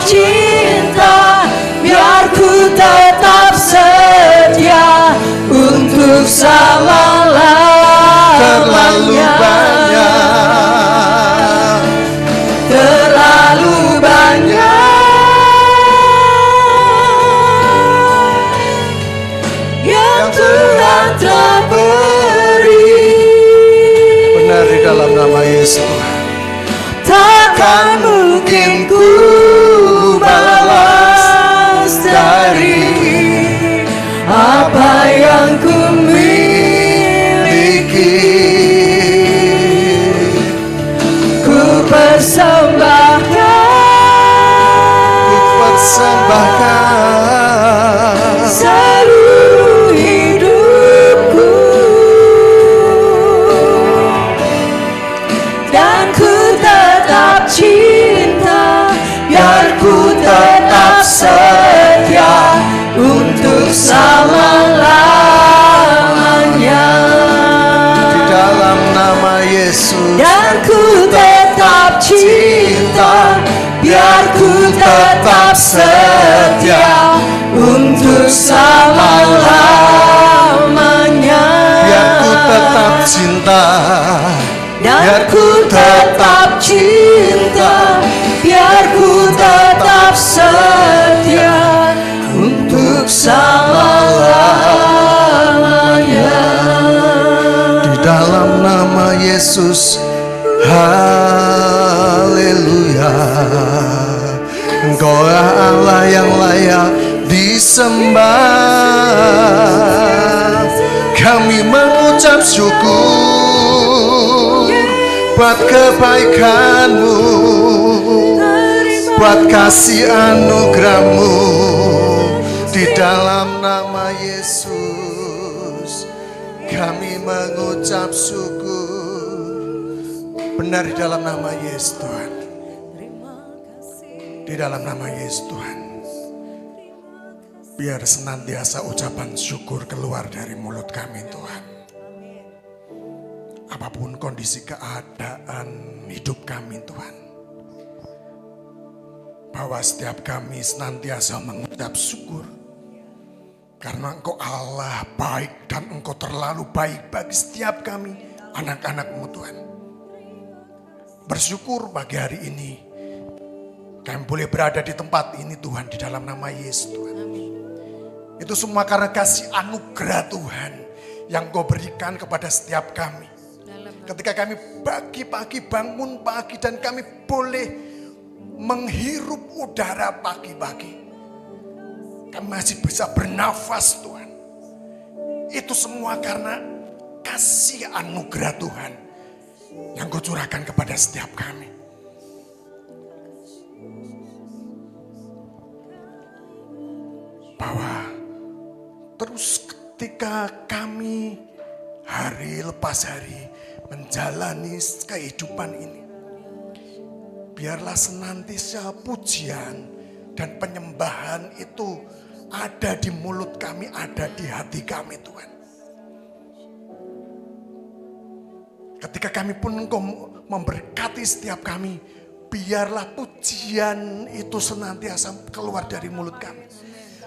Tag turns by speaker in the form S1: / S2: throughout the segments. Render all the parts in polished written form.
S1: cinta, biar ku tetap setia untuk selama-lamanya.
S2: Terlalu banyak,
S1: terlalu banyak yang Tuhan telah beri.
S2: benar di dalam nama Yesus.
S1: Takkan mungkin ku balas dari apa yang ku miliki. Ku
S2: Persembahkan
S1: seluruh hidupku, dan ku tetap cinta, biar ku tetap setia untuk selama-lamanya.
S2: di dalam nama Yesus.
S1: Dan ku tetap cinta, biar ku tetap setia untuk selama-lamanya.
S2: Biar ku tetap cinta,
S1: Dan ku tetap cinta, biar ku tetap setia untuk selama-lamanya.
S2: di dalam nama Yesus. Haleluya. Engkau Allah yang layak disembah. Kami mengucap syukur buat kebaikan-Mu, buat kasih anugerah-Mu. Di dalam nama Yesus kami mengucap syukur. Benar di dalam nama Yesus Tuhan. Di dalam nama Yesus Tuhan. Biar senantiasa ucapan syukur keluar dari mulut kami Tuhan. Apapun kondisi keadaan hidup kami Tuhan. Bahwa setiap kami senantiasa mengucap syukur. Karena Engkau Allah baik dan Engkau terlalu baik bagi setiap kami anak-anak-Mu Tuhan. Bersyukur pagi hari ini kami boleh berada di tempat ini Tuhan, di dalam nama Yesus Tuhan. Itu semua karena kasih anugerah Tuhan yang Kau berikan kepada setiap kami. Ketika kami pagi-pagi bangun pagi dan kami boleh menghirup udara pagi-pagi, kami masih bisa bernafas Tuhan. Itu semua karena kasih anugerah Tuhan yang Kau curahkan kepada setiap kami. Bahwa terus ketika kami hari lepas hari menjalani kehidupan ini, biarlah senantiasa pujian dan penyembahan itu ada di mulut kami, ada di hati kami Tuhan. Ketika kami pun Engkau memberkati setiap kami, biarlah pujian itu senantiasa keluar dari mulut kami.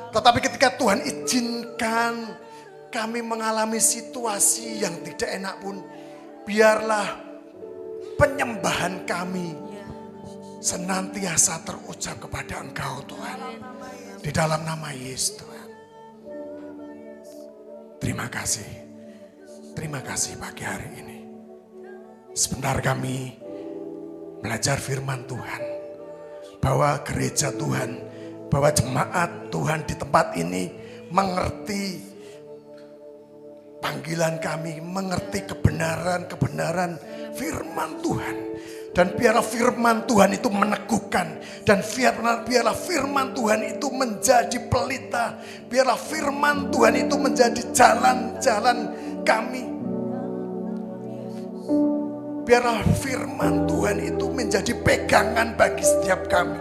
S2: Tetapi ketika Tuhan izinkan kami mengalami situasi yang tidak enak pun, biarlah penyembahan kami senantiasa terucap kepada Engkau Tuhan. Di dalam nama Yesus Tuhan. Terima kasih. Terima kasih pagi hari ini. Sebentar kami belajar firman Tuhan. Bahwa gereja Tuhan, bahwa jemaat Tuhan di tempat ini mengerti panggilan kami, mengerti kebenaran-kebenaran firman Tuhan. Dan biarlah firman Tuhan itu meneguhkan. Dan biarlah firman Tuhan itu menjadi pelita. Biarlah firman Tuhan itu menjadi jalan-jalan kami. Biarlah firman Tuhan itu menjadi pegangan bagi setiap kami.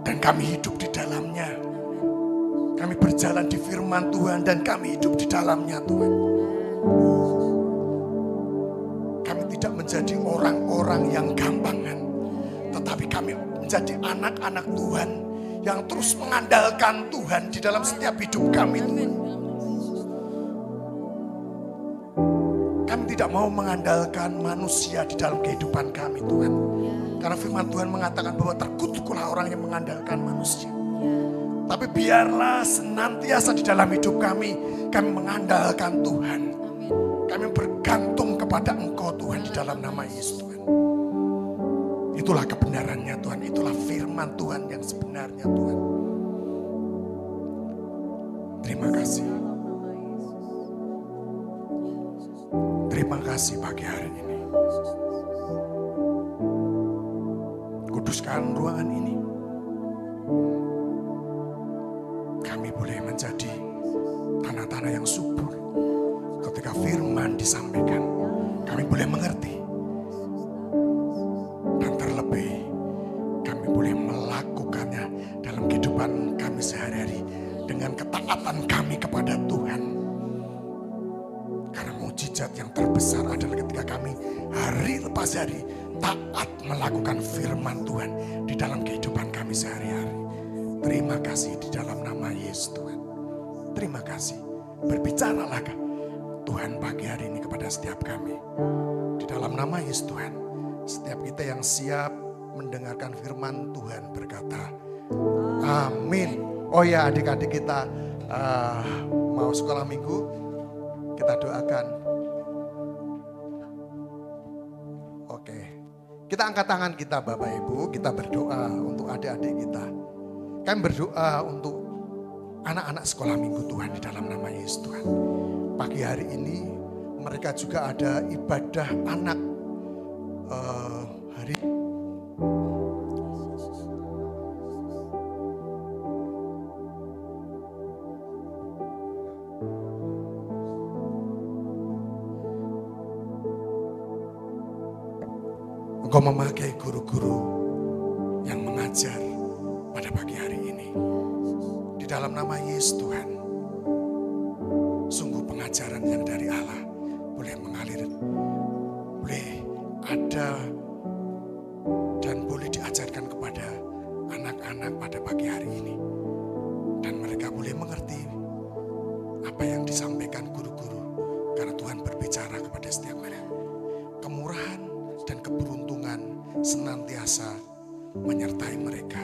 S2: Dan kami hidup di dalamnya. Kami berjalan di firman Tuhan dan kami hidup di dalamnya Tuhan. kami tidak menjadi orang-orang yang gampangan, tetapi kami menjadi anak-anak Tuhan yang terus mengandalkan Tuhan di dalam setiap hidup kami, Tuhan. Kami tidak mau mengandalkan manusia di dalam kehidupan kami, Tuhan. Karena firman Tuhan mengatakan bahwa terkutuklah orang yang mengandalkan manusia. Tapi biarlah senantiasa di dalam hidup kami mengandalkan Tuhan. Kami bergantung kepada Engkau, Tuhan, di dalam nama Yesus, Tuhan. Itulah kebenarannya, Tuhan. Itulah firman Tuhan yang sebenarnya, Tuhan. Terima kasih. Terima kasih pagi hari ini. Kuduskan ruangan ini. Kami boleh menjadi tanah-tanah yang subur. Ketika firman disampaikan, kami boleh mengerti. Dan terlebih, kami boleh melakukannya dalam kehidupan kami sehari-hari. Dengan ketaatan kami kepada Tuhan. Karena mujizat yang terbesar adalah ketika kami hari lepas hari taat melakukan firman Tuhan di dalam kehidupan kami sehari-hari. Terima kasih di dalam nama Yesus, Tuhan. Terima kasih. Berbicaralah Tuhan pagi hari ini kepada setiap kami. Di dalam nama Yesus, Tuhan. Setiap kita yang siap mendengarkan firman Tuhan berkata, amin. Oh ya, adik-adik kita mau sekolah minggu, kita doakan. Oke, kita angkat tangan kita Bapak Ibu, kita berdoa untuk adik-adik kita. Kami berdoa untuk anak-anak sekolah minggu Tuhan di dalam nama Yesus, Tuhan. Pagi hari ini mereka juga ada ibadah anak hari Engkau memakai guru-guru yang mengajar pada pagi hari ini. Di dalam nama Yesus, Tuhan. Sungguh pengajaran yang dari Allah boleh mengalir, boleh ada dan boleh diajarkan kepada anak-anak pada pagi hari ini. Dan mereka boleh mengerti apa yang disampaikan guru-guru. Karena Tuhan berbicara kepada setiap mereka. Kemurahan dan keberuntungan senantiasa menyertai mereka.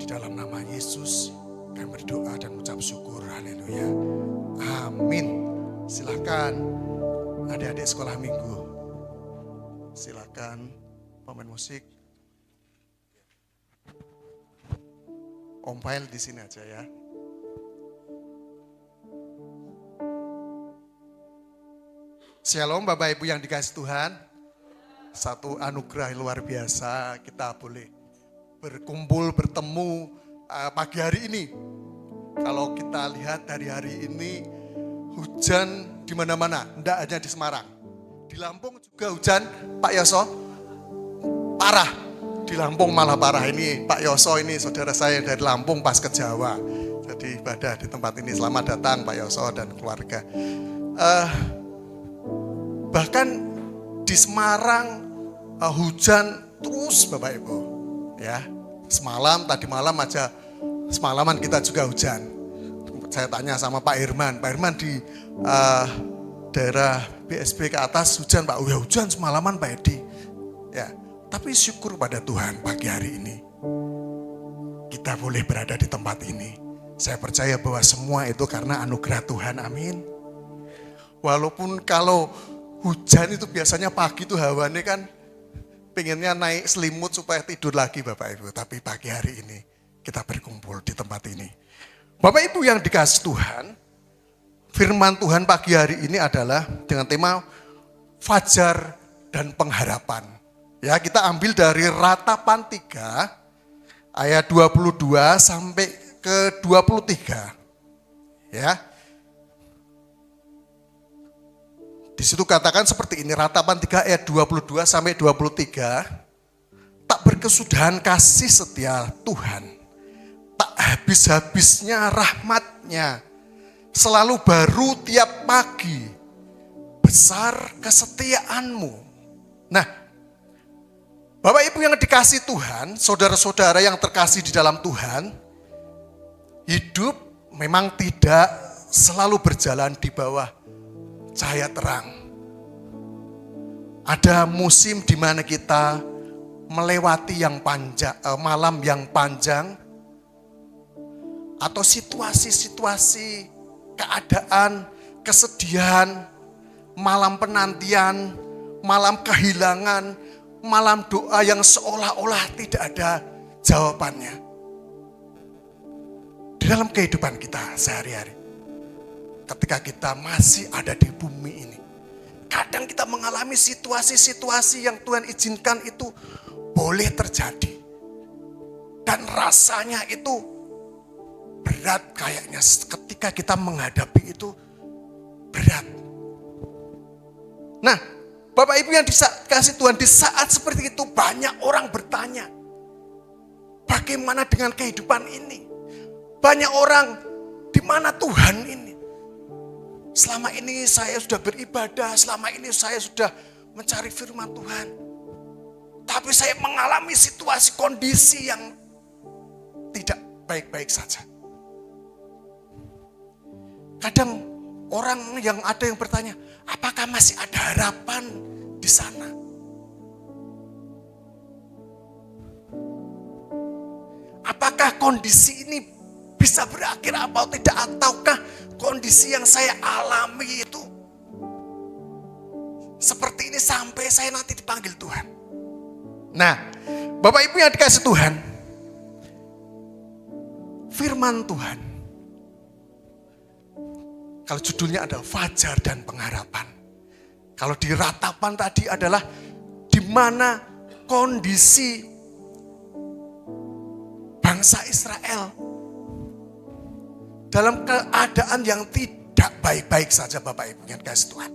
S2: Di dalam nama Yesus kami berdoa dan mengucap syukur. Haleluya. Amin. Silakan adik-adik sekolah minggu. Silakan pemain musik. Om Pail di sini aja ya. Shalom Bapak Ibu yang dikasihi Tuhan. Satu anugerah luar biasa kita boleh berkumpul, bertemu pagi hari ini. Kalau kita lihat dari hari ini hujan di mana-mana, tidak hanya di Semarang. Di Lampung juga hujan, Pak Yoso, parah. Di Lampung malah parah. Ini Pak Yoso ini saudara saya dari Lampung pas ke Jawa. Jadi ibadah di tempat ini. Selamat datang Pak Yoso dan keluarga. Bahkan di Semarang hujan terus Bapak Ibu. Ya, tadi malam aja semalaman kita juga hujan. Saya tanya sama Pak Herman di daerah BSB ke atas hujan Pak. Oh ya hujan semalaman Pak Edi. Ya, tapi syukur pada Tuhan pagi hari ini kita boleh berada di tempat ini. Saya percaya bahwa semua itu karena anugerah Tuhan. Amin. Walaupun kalau hujan itu biasanya pagi tuh hawanya kan pengennya naik selimut supaya tidur lagi Bapak Ibu. Tapi pagi hari ini kita berkumpul di tempat ini. Bapak Ibu yang dikasihi Tuhan, firman Tuhan pagi hari ini adalah dengan tema fajar dan pengharapan. Ya, kita ambil dari Ratapan 3 ayat 22 sampai ke 23. Ya. Di situ katakan seperti ini, Ratapan 3 ayat 22 sampai 23. Tak berkesudahan kasih setia Tuhan, tak habis-habisnya rahmat-Nya, selalu baru tiap pagi, besar kesetiaan-Mu. Nah, Bapak Ibu yang dikasih Tuhan, saudara-saudara yang terkasih di dalam Tuhan, hidup memang tidak selalu berjalan di bawah cahaya terang. Ada musim di mana kita melewati yang panjang, malam yang panjang, atau situasi-situasi, keadaan, kesedihan, malam penantian, malam kehilangan, malam doa yang seolah-olah tidak ada jawabannya. Di dalam kehidupan kita sehari-hari, ketika kita masih ada di bumi ini, kadang kita mengalami situasi-situasi yang Tuhan izinkan itu boleh terjadi. Dan rasanya itu berat kayaknya ketika kita menghadapi itu berat. Nah, Bapak Ibu yang dikasih Tuhan, di saat seperti itu banyak orang bertanya, bagaimana dengan kehidupan ini? Banyak orang, di mana Tuhan ini? Selama ini saya sudah beribadah, selama ini saya sudah mencari firman Tuhan. Tapi saya mengalami situasi kondisi yang tidak baik-baik saja. Kadang orang yang ada yang bertanya, apakah masih ada harapan di sana? Apakah kondisi ini bisa berakhir atau tidak? Ataukah kondisi yang saya alami itu seperti ini sampai saya nanti dipanggil Tuhan? Nah, Bapak Ibu yang dikasih Tuhan, firman Tuhan, kalau judulnya adalah Fajar dan Pengharapan. Kalau di ratapan tadi adalah di mana kondisi bangsa Israel dalam keadaan yang tidak baik-baik saja, Bapak Ibu yang dikasih Tuhan.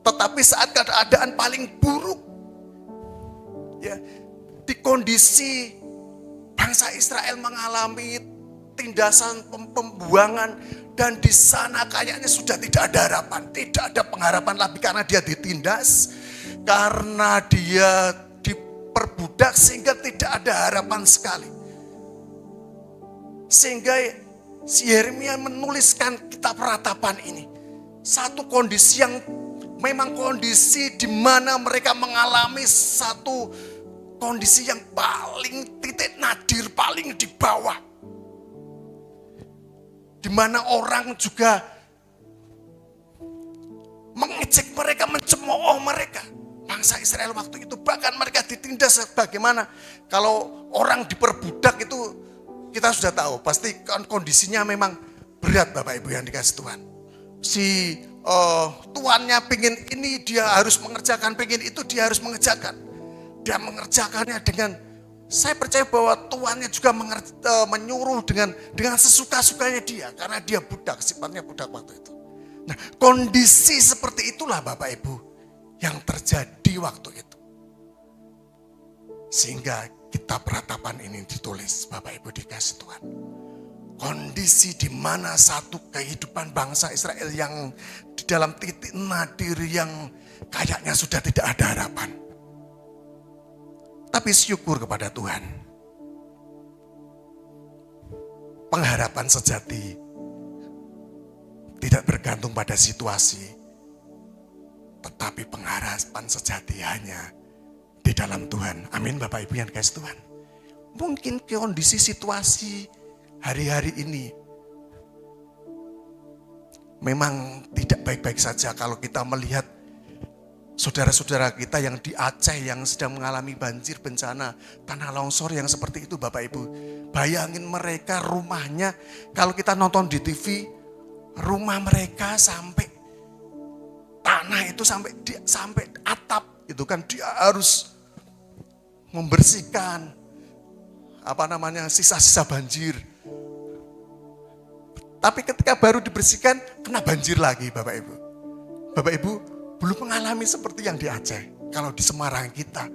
S2: Tetapi saat keadaan paling buruk, ya, di kondisi bangsa Israel mengalami tindasan pembuangan, dan di sana kayaknya sudah tidak ada harapan, tidak ada pengharapan lagi karena dia ditindas, karena dia diperbudak sehingga tidak ada harapan sekali. Sehingga si Yeremia menuliskan kitab ratapan ini, satu kondisi yang memang kondisi di mana mereka mengalami satu kondisi yang paling titik nadir, paling di bawah. Di mana orang juga mengejek mereka, mencemooh mereka. Bangsa Israel waktu itu bahkan mereka ditindas bagaimana. Kalau orang diperbudak itu kita sudah tahu, pasti kondisinya memang berat, Bapak Ibu yang dikasih Tuhan. Si tuannya pengen ini dia harus mengerjakan, pengen itu dia harus mengerjakan. Dia mengerjakannya dengan, saya percaya bahwa tuannya juga menyuruh dengan sesuka-sukanya dia. Karena dia budak, sifatnya budak waktu itu. Nah, kondisi seperti itulah Bapak Ibu yang terjadi waktu itu. Sehingga kitab ratapan ini ditulis, Bapak Ibu dikasih Tuhan. Kondisi di mana satu kehidupan bangsa Israel yang di dalam titik nadir yang kayaknya sudah tidak ada harapan. Tapi syukur kepada Tuhan. Pengharapan sejati tidak bergantung pada situasi, tetapi pengharapan sejati hanya di dalam Tuhan. Amin, Bapak Ibu yang dikasih Tuhan. Mungkin kondisi situasi hari-hari ini memang tidak baik-baik saja kalau kita melihat saudara-saudara kita yang di Aceh yang sedang mengalami banjir, bencana, tanah longsor yang seperti itu, Bapak Ibu. Bayangin mereka rumahnya, kalau kita nonton di TV, rumah mereka sampai tanah itu sampai atap, itu kan dia harus membersihkan sisa-sisa banjir. Tapi ketika baru dibersihkan, kena banjir lagi, Bapak Ibu. Bapak Ibu belum mengalami seperti yang di Aceh. Kalau di Semarang kita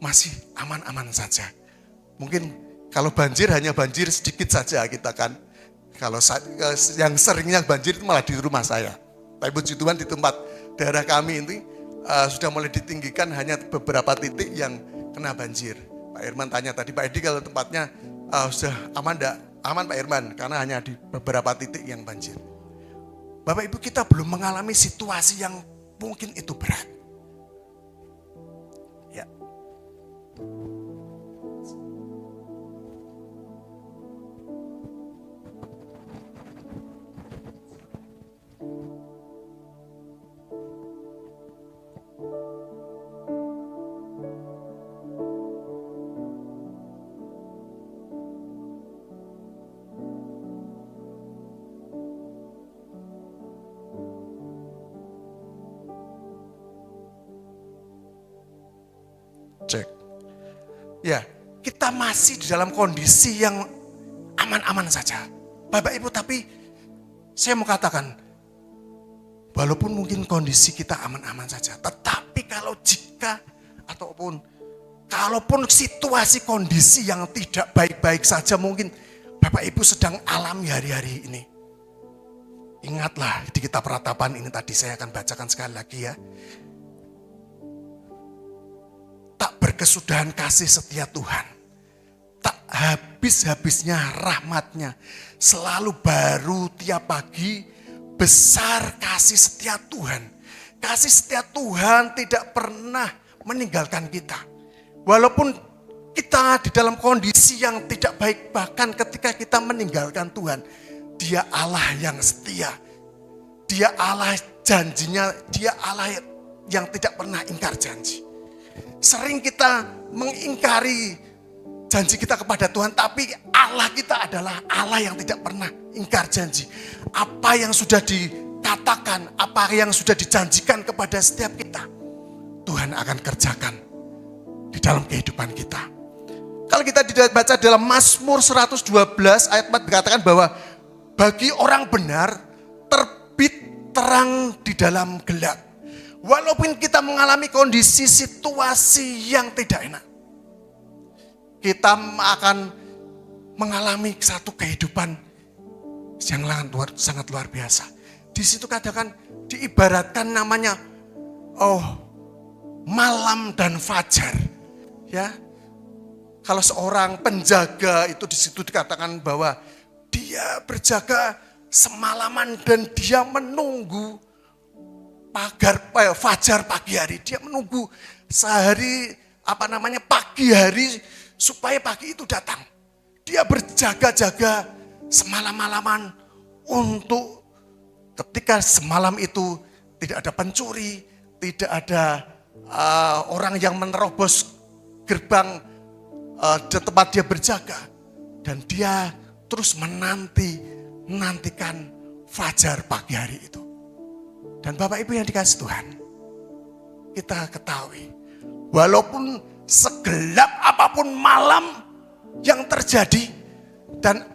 S2: masih aman-aman saja. Mungkin kalau banjir hanya banjir sedikit saja kita kan. Kalau yang seringnya banjir itu malah di rumah saya. Tapi puji Tuhan di tempat daerah kami ini sudah mulai ditinggikan, hanya beberapa titik yang kena banjir. Pak Irman tanya tadi, Pak Edi kalau tempatnya sudah aman enggak? Aman Pak Irman, karena hanya di beberapa titik yang banjir. Bapak Ibu, kita belum mengalami situasi yang mungkin itu berat. Ya. Cek. Ya, kita masih di dalam kondisi yang aman-aman saja. Bapak Ibu, tapi saya mau katakan, walaupun mungkin kondisi kita aman-aman saja, tetapi kalaupun situasi kondisi yang tidak baik-baik saja mungkin Bapak Ibu sedang alami hari-hari ini. Ingatlah di kitab Ratapan ini tadi saya akan bacakan sekali lagi ya. Tak berkesudahan kasih setia Tuhan, tak habis-habisnya rahmatnya, selalu baru tiap pagi, besar kasih setia Tuhan. Kasih setia Tuhan tidak pernah meninggalkan kita. Walaupun kita di dalam kondisi yang tidak baik, bahkan ketika kita meninggalkan Tuhan, Dia Allah yang setia. Dia Allah janjinya, Dia Allah yang tidak pernah ingkar janji. Sering kita mengingkari janji kita kepada Tuhan, tapi Allah kita adalah Allah yang tidak pernah ingkar janji. Apa yang sudah dikatakan, apa yang sudah dijanjikan kepada setiap kita, Tuhan akan kerjakan di dalam kehidupan kita. Kalau kita baca dalam Mazmur 112 ayat 4 dikatakan bahwa bagi orang benar terbit terang di dalam gelap. Walaupun kita mengalami kondisi situasi yang tidak enak, kita akan mengalami satu kehidupan yang sangat luar biasa. Di situ katakan diibaratkan namanya malam dan fajar. Ya, kalau seorang penjaga itu di situ dikatakan bahwa dia berjaga semalaman dan dia menunggu fajar pagi hari, dia menunggu pagi hari supaya pagi itu datang. Dia berjaga-jaga semalam-malaman untuk ketika semalam itu tidak ada pencuri, tidak ada orang yang menerobos gerbang di tempat dia berjaga, dan dia terus menantikan fajar pagi hari itu. Dan Bapak Ibu yang dikasih Tuhan, kita ketahui, walaupun segelap apapun malam yang terjadi, dan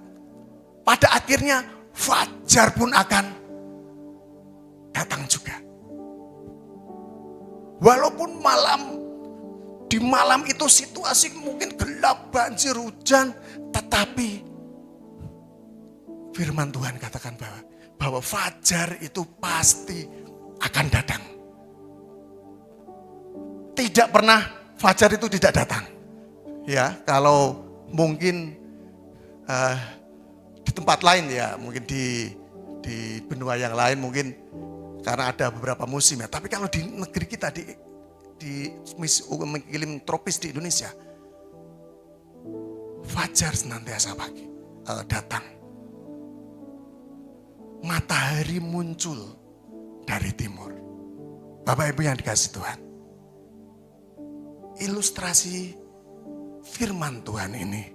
S2: pada akhirnya fajar pun akan datang juga. Walaupun di malam itu situasi mungkin gelap, banjir, hujan, tetapi firman Tuhan katakan bahwa fajar itu pasti akan datang. Tidak pernah fajar itu tidak datang. Ya, kalau mungkin di tempat lain ya, mungkin di benua yang lain mungkin karena ada beberapa musim ya. Tapi kalau di negeri kita di iklim tropis di Indonesia, fajar senantiasa datang. Matahari muncul dari timur. Bapak Ibu yang dikasih Tuhan, ilustrasi firman Tuhan ini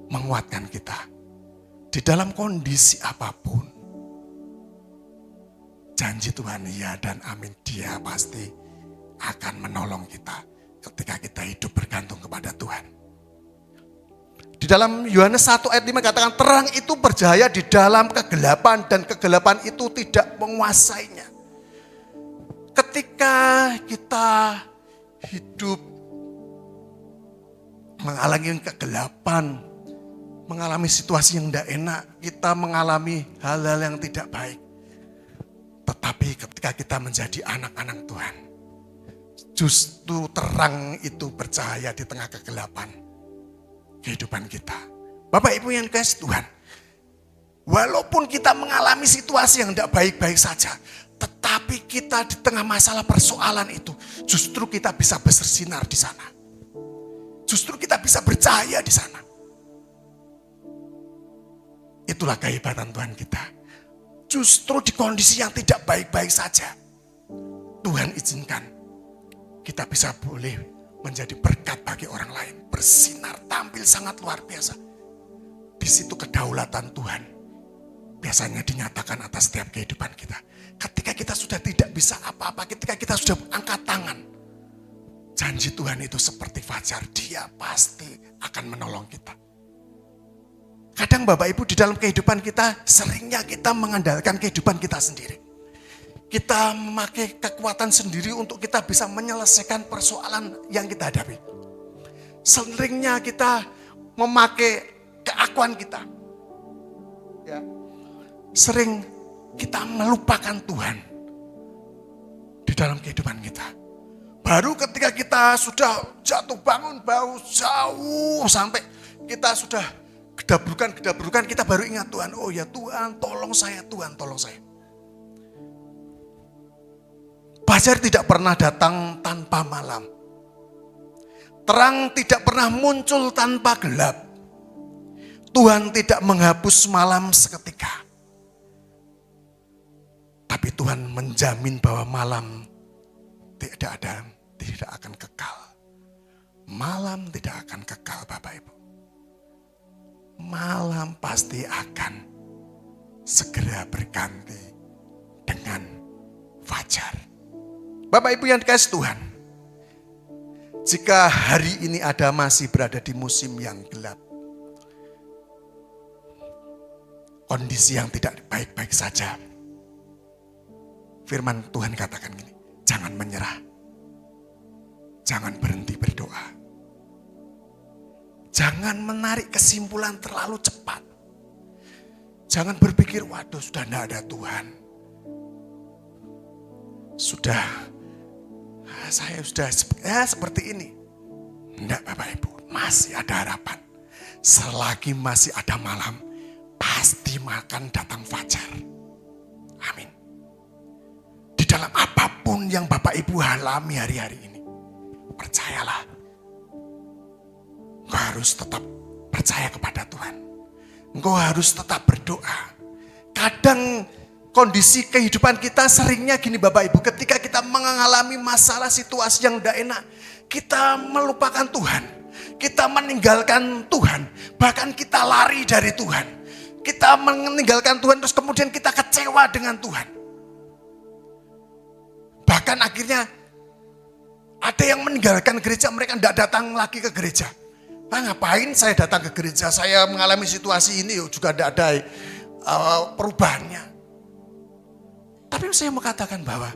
S2: menguatkan kita. Di dalam kondisi apapun, janji Tuhan ya dan amin, Dia pasti akan menolong kita ketika kita hidup bergantung kepada Tuhan. Di dalam Yohanes 1 ayat 5 katakan, terang itu bercahaya di dalam kegelapan dan kegelapan itu tidak menguasainya. Ketika kita hidup mengalami kegelapan, mengalami situasi yang tidak enak, kita mengalami hal-hal yang tidak baik. Tetapi ketika kita menjadi anak-anak Tuhan, Justru terang itu bercahaya di tengah kegelapan kehidupan kita. Bapak Ibu yang dikasihi Tuhan, walaupun kita mengalami situasi yang tidak baik-baik saja, tetapi kita di tengah masalah persoalan itu, justru kita bisa bersinar di sana. Justru kita bisa bercahaya di sana. Itulah kehebatan Tuhan kita. Justru di kondisi yang tidak baik-baik saja, Tuhan izinkan kita bisa boleh menjadi berkat bagi orang lain. Bersinar, tampil sangat luar biasa. Di situ kedaulatan Tuhan biasanya dinyatakan atas setiap kehidupan kita. Ketika kita sudah tidak bisa apa-apa, ketika kita sudah angkat tangan, janji Tuhan itu seperti fajar, Dia pasti akan menolong kita. Kadang Bapak Ibu di dalam kehidupan kita, seringnya kita mengandalkan kehidupan kita sendiri. Kita memakai kekuatan sendiri untuk kita bisa menyelesaikan persoalan yang kita hadapi. Seringnya kita memakai keakuan kita. Ya. Sering kita melupakan Tuhan di dalam kehidupan kita. Baru ketika kita sudah jatuh bangun, bau jauh sampai kita sudah gedabrukan, kita baru ingat Tuhan. Oh ya Tuhan, tolong saya, Tuhan tolong saya. Fajar tidak pernah datang tanpa malam. Terang tidak pernah muncul tanpa gelap. Tuhan tidak menghapus malam seketika. Tapi Tuhan menjamin bahwa malam tidak akan kekal. Malam tidak akan kekal, Bapak Ibu. Malam pasti akan segera berganti dengan fajar. Bapak Ibu yang dikasihi Tuhan, jika hari ini Anda masih berada di musim yang gelap, kondisi yang tidak baik-baik saja, firman Tuhan katakan gini, jangan menyerah, jangan berhenti berdoa, jangan menarik kesimpulan terlalu cepat, jangan berpikir, waduh sudah tidak ada Tuhan, saya sudah seperti ini. Tidak Bapak Ibu, masih ada harapan. Selagi masih ada malam, pasti akan datang fajar. Amin. Di dalam apapun yang Bapak Ibu alami hari-hari ini, percayalah, engkau harus tetap percaya kepada Tuhan. Engkau harus tetap berdoa. Kadang kondisi kehidupan kita seringnya gini Bapak Ibu, ketika kita mengalami masalah situasi yang tidak enak, kita melupakan Tuhan, kita meninggalkan Tuhan, bahkan kita lari dari Tuhan, kita meninggalkan Tuhan terus kemudian kita kecewa dengan Tuhan. Bahkan akhirnya ada yang meninggalkan gereja, mereka tidak datang lagi ke gereja. Ngapain saya datang ke gereja, saya mengalami situasi ini juga tidak ada perubahannya. Tapi saya mau katakan bahwa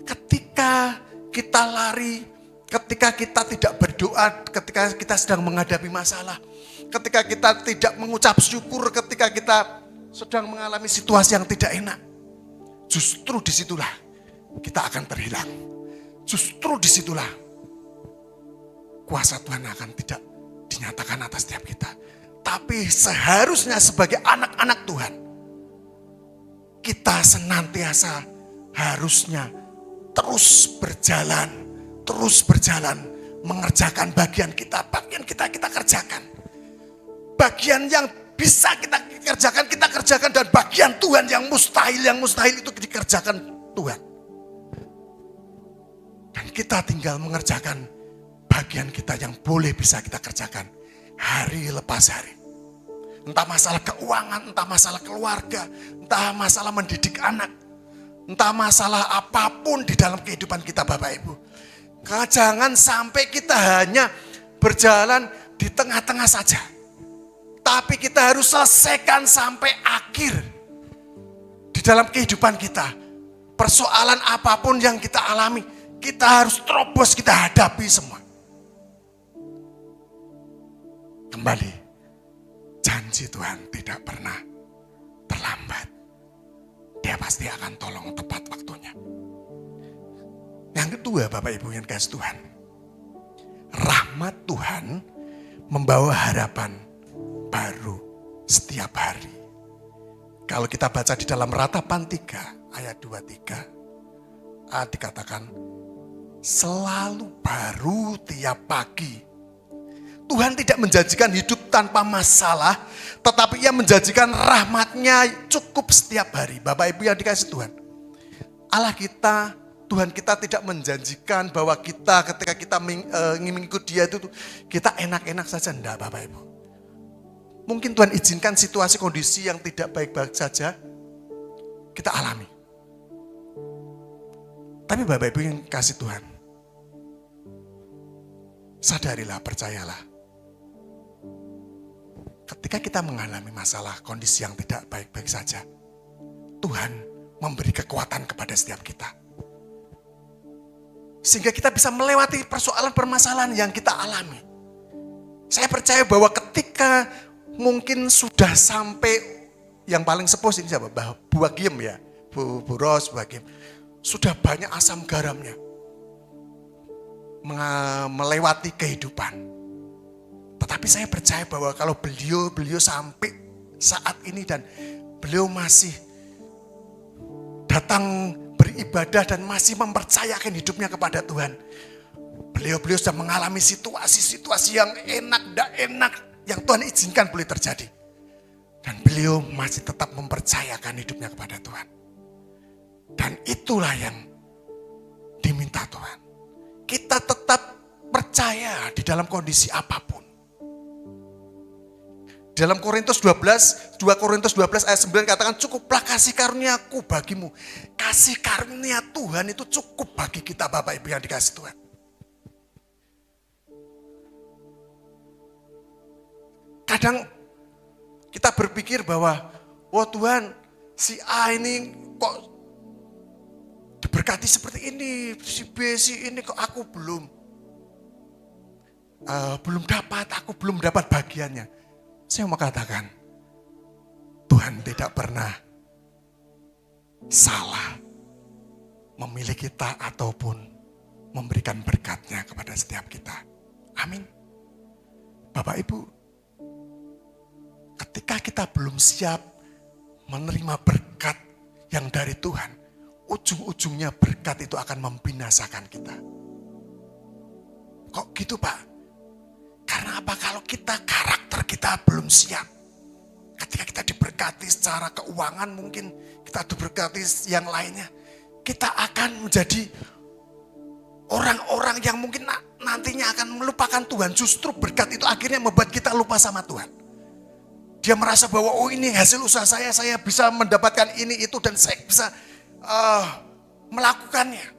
S2: ketika kita lari, ketika kita tidak berdoa, ketika kita sedang menghadapi masalah, ketika kita tidak mengucap syukur, ketika kita sedang mengalami situasi yang tidak enak, justru disitulah kita akan terhilang. Justru disitulah kuasa Tuhan akan tidak dinyatakan atas setiap kita. Tapi seharusnya sebagai anak-anak Tuhan, kita senantiasa harusnya terus berjalan, mengerjakan bagian kita kerjakan. Bagian yang bisa kita kerjakan, dan bagian Tuhan yang mustahil itu dikerjakan Tuhan. Dan kita tinggal mengerjakan bagian kita yang boleh bisa kita kerjakan hari lepas hari. Entah masalah keuangan, entah masalah keluarga, entah masalah mendidik anak, entah masalah apapun di dalam kehidupan kita Bapak Ibu. Jangan sampai kita hanya berjalan di tengah-tengah saja. Tapi kita harus selesaikan sampai akhir. Di dalam kehidupan kita, persoalan apapun yang kita alami, kita harus terobos, kita hadapi semua. Kembali. Janji Tuhan tidak pernah terlambat. Dia pasti akan tolong tepat waktunya. Yang kedua, Bapak Ibu yang kasih Tuhan, rahmat Tuhan membawa harapan baru setiap hari. Kalau kita baca di dalam Ratapan 3 ayat 23, dikatakan selalu baru tiap pagi. Tuhan tidak menjanjikan hidup tanpa masalah, tetapi Ia menjanjikan rahmat-Nya cukup setiap hari. Bapak Ibu yang dikasih Tuhan, Allah kita, Tuhan kita tidak menjanjikan bahwa kita ketika kita mengikuti Dia itu kita enak-enak saja. Enggak, Bapak Ibu. Mungkin Tuhan izinkan situasi kondisi yang tidak baik-baik saja kita alami. Tapi Bapak Ibu yang kasih Tuhan, sadarilah, percayalah. Ketika kita mengalami masalah, kondisi yang tidak baik-baik saja, Tuhan memberi kekuatan kepada setiap kita. Sehingga kita bisa melewati persoalan permasalahan yang kita alami. Saya percaya bahwa ketika mungkin sudah sampai yang paling sepuh ini siapa? Bu Agiem ya, Bu Ros, Bu Agiem. Sudah banyak asam garamnya melewati kehidupan. Tetapi saya percaya bahwa kalau beliau sampai saat ini dan beliau masih datang beribadah dan masih mempercayakan hidupnya kepada Tuhan. Beliau sudah mengalami situasi-situasi yang enak, tidak enak, yang Tuhan izinkan boleh terjadi. Dan beliau masih tetap mempercayakan hidupnya kepada Tuhan. Dan itulah yang diminta Tuhan. Kita tetap percaya di dalam kondisi apapun. Dalam dua Korintus 12 ayat 9 katakan, cukuplah kasih karuniaku bagimu. Kasih karunia Tuhan itu cukup bagi kita, Bapak Ibu yang dikasih Tuhan. Kadang kita berpikir bahwa, wah Tuhan, si A ini kok diberkati seperti ini, si B, si ini kok aku belum dapat bagiannya. Saya mau katakan, Tuhan tidak pernah salah memilih kita ataupun memberikan berkat-Nya kepada setiap kita. Amin. Bapak Ibu, ketika kita belum siap menerima berkat yang dari Tuhan, ujung-ujungnya berkat itu akan membinasakan kita. Kok gitu, Pak? Karena apa? Kalau karakter kita belum siap. Ketika kita diberkati secara keuangan, mungkin kita diberkati yang lainnya, kita akan menjadi orang-orang yang mungkin nantinya akan melupakan Tuhan. Justru berkat itu akhirnya membuat kita lupa sama Tuhan. Dia merasa bahwa ini hasil usaha saya bisa mendapatkan ini itu dan saya bisa melakukannya.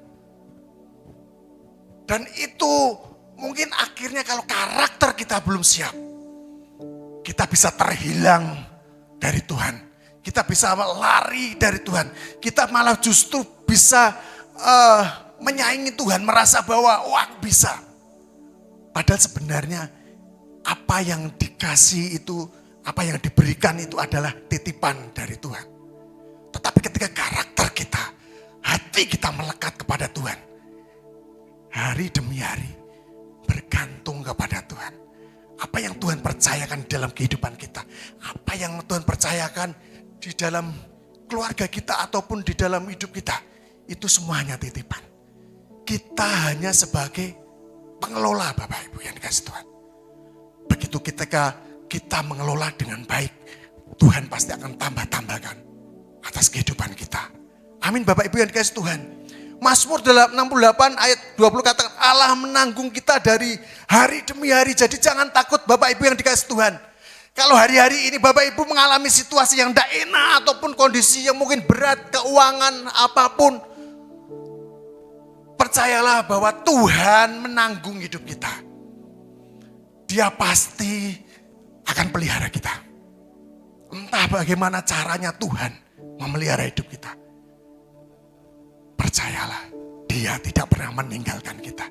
S2: Dan itu mungkin akhirnya kalau karakter kita belum siap, kita bisa terhilang dari Tuhan. Kita bisa lari dari Tuhan. Kita malah justru bisa menyaingi Tuhan, merasa bahwa aku bisa. Padahal sebenarnya apa yang dikasih itu, apa yang diberikan itu adalah titipan dari Tuhan. Tetapi ketika karakter kita, hati kita melekat kepada Tuhan, hari demi hari bergantung kepada Tuhan. Apa yang Tuhan percayakan dalam kehidupan kita, apa yang Tuhan percayakan di dalam keluarga kita ataupun di dalam hidup kita, itu semuanya titipan. Kita hanya sebagai pengelola, Bapak Ibu yang dikasih Tuhan. Begitu ketika kita mengelola dengan baik, Tuhan pasti akan tambah-tambahkan atas kehidupan kita. Amin, Bapak Ibu yang dikasih Tuhan. Mazmur 68 ayat 20 katakan, Allah menanggung kita dari hari demi hari. Jadi jangan takut, Bapak Ibu yang dikasih Tuhan. Kalau hari-hari ini Bapak Ibu mengalami situasi yang tidak enak ataupun kondisi yang mungkin berat, keuangan apapun, percayalah bahwa Tuhan menanggung hidup kita. Dia pasti akan pelihara kita. Entah bagaimana caranya Tuhan memelihara hidup kita. Percayalah, Dia tidak pernah meninggalkan kita.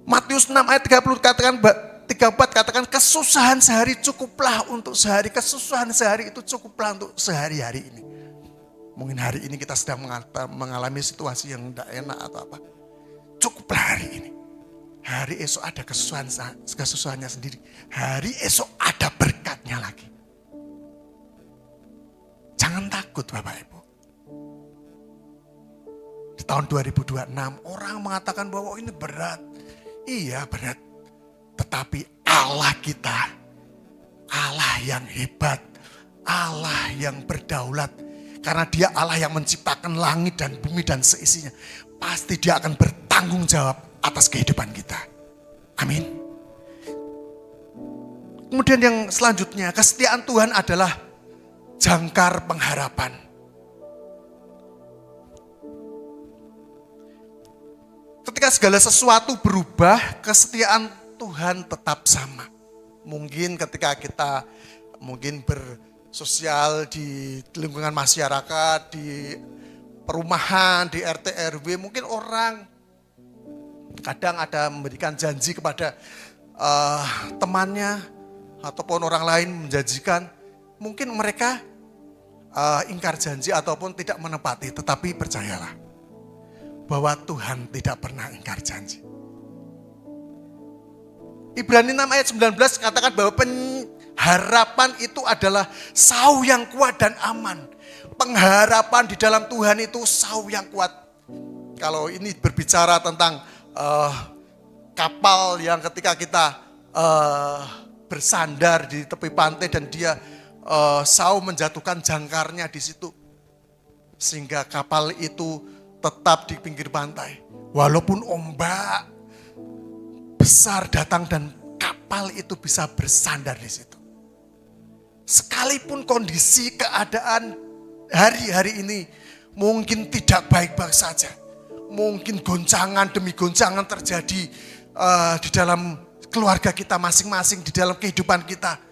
S2: Matius 6 ayat 34 katakan, kesusahan sehari cukuplah untuk sehari. Kesusahan sehari itu cukuplah untuk sehari-hari ini. Mungkin hari ini kita sedang mengalami situasi yang tidak enak atau apa. Cukuplah hari ini. Hari esok ada kesusahannya sendiri. Hari esok ada berkatnya lagi. Jangan takut Bapak Ibu. Di tahun 2026 orang mengatakan bahwa ini berat. Iya berat. Tetapi Allah kita, Allah yang hebat, Allah yang berdaulat. Karena dia Allah yang menciptakan langit dan bumi dan seisinya. Pasti dia akan bertanggung jawab atas kehidupan kita. Amin. Kemudian yang selanjutnya, kesetiaan Tuhan adalah jangkar pengharapan. Ketika segala sesuatu berubah, kesetiaan Tuhan tetap sama. Mungkin ketika kita bersosial di lingkungan masyarakat, di perumahan, di RT RW, mungkin orang kadang ada memberikan janji kepada temannya ataupun orang lain menjanjikan, mungkin mereka ingkar janji ataupun tidak menepati, tetapi percayalah bahwa Tuhan tidak pernah ingkar janji. Ibrani 6 ayat 19 katakan bahwa pengharapan itu adalah sau yang kuat dan aman. Pengharapan di dalam Tuhan itu sau yang kuat. Kalau ini berbicara tentang kapal yang ketika kita bersandar di tepi pantai dan dia sau menjatuhkan jangkarnya di situ. Sehingga kapal itu tetap di pinggir pantai. Walaupun ombak besar datang dan kapal itu bisa bersandar di situ. Sekalipun kondisi keadaan hari-hari ini mungkin tidak baik-baik saja. Mungkin goncangan demi goncangan terjadi di dalam keluarga kita masing-masing, di dalam kehidupan kita.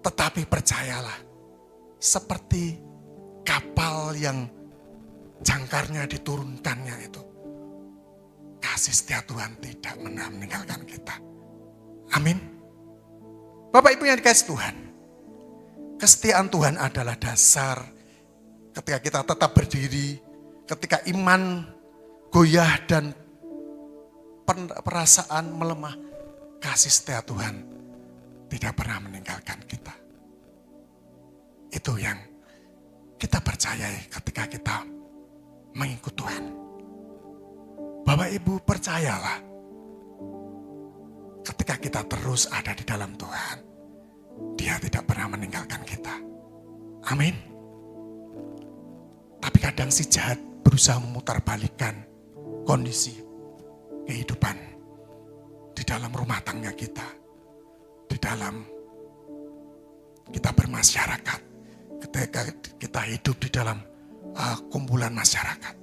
S2: Tetapi percayalah, seperti kapal yang jangkarnya diturunkannya itu, kasih setia Tuhan tidak pernah meninggalkan kita. Amin. Bapak Ibu yang dikasihi Tuhan, kesetiaan Tuhan adalah dasar ketika kita tetap berdiri, ketika iman goyah dan perasaan melemah, kasih setia Tuhan tidak pernah meninggalkan kita. Itu yang kita percayai ketika kita mengikut Tuhan. Bapak Ibu percayalah, ketika kita terus ada di dalam Tuhan, Dia tidak pernah meninggalkan kita. Amin. Tapi kadang si jahat berusaha memutarbalikkan kondisi kehidupan di dalam rumah tangga kita, di dalam kita bermasyarakat, ketika kita hidup di dalam kumpulan masyarakat.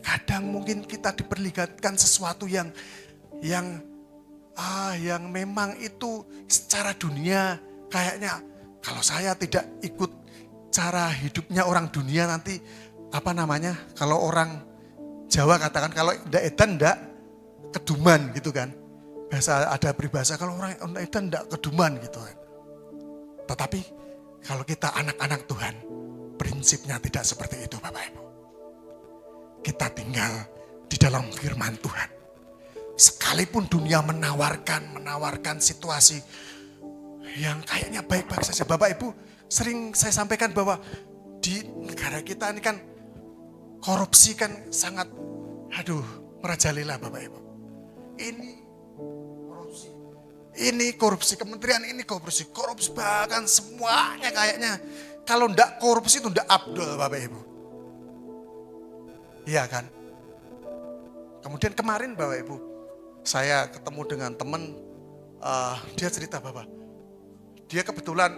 S2: Kadang mungkin kita diperlihatkan sesuatu yang memang itu secara dunia kayaknya kalau saya tidak ikut cara hidupnya orang dunia nanti kalau orang Jawa katakan kalau ndak edan ndak keduman gitu kan. Ada peribahasa kalau orang edan ndak keduman gitu kan. Tetapi kalau kita anak-anak Tuhan, prinsipnya tidak seperti itu Bapak Ibu. Kita tinggal di dalam firman Tuhan. Sekalipun dunia menawarkan situasi yang kayaknya baik-baik saja. Bapak Ibu sering saya sampaikan bahwa di negara kita ini kan korupsi kan sangat merajalela Bapak Ibu. Ini korupsi, kementerian ini korupsi bahkan semuanya kayaknya kalau enggak korupsi itu enggak abdol Bapak Ibu. Iya kan? Kemudian kemarin Bapak Ibu, saya ketemu dengan teman, dia cerita Bapak, dia kebetulan